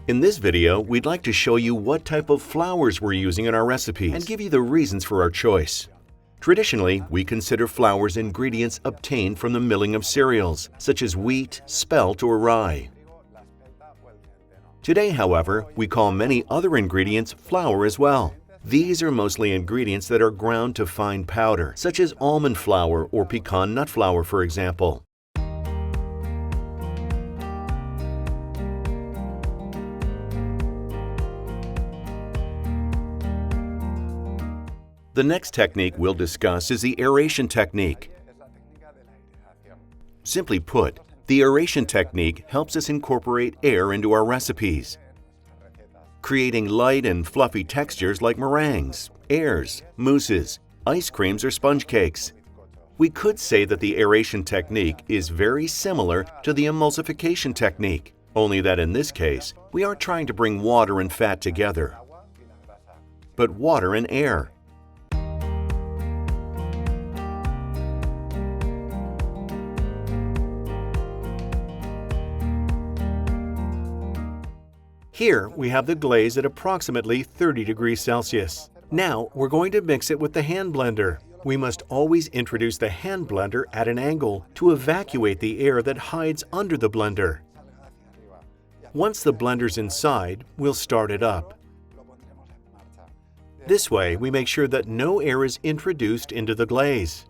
In this video, we'd like to show you what type of flours we're using in our recipes and give you the reasons for our choice. Traditionally, we consider flours ingredients obtained from the milling of cereals, such as wheat, spelt, or rye. Today, however, we call many other ingredients flour as well. These are mostly ingredients that are ground to fine powder, such as almond flour or pecan nut flour, for example. The next technique we'll discuss is the aeration technique. Simply put, the aeration technique helps us incorporate air into our recipes, creating light and fluffy textures like meringues, airs, mousses, ice creams, or sponge cakes. We could say that the aeration technique is very similar to the emulsification technique, only that in this case, we aren't trying to bring water and fat together, but water and air. Here, we have the glaze at approximately 30 degrees Celsius. Now, we're going to mix it with the hand blender. We must always introduce the hand blender at an angle to evacuate the air that hides under the blender. Once the blender's inside, we'll start it up. This way, we make sure that no air is introduced into the glaze.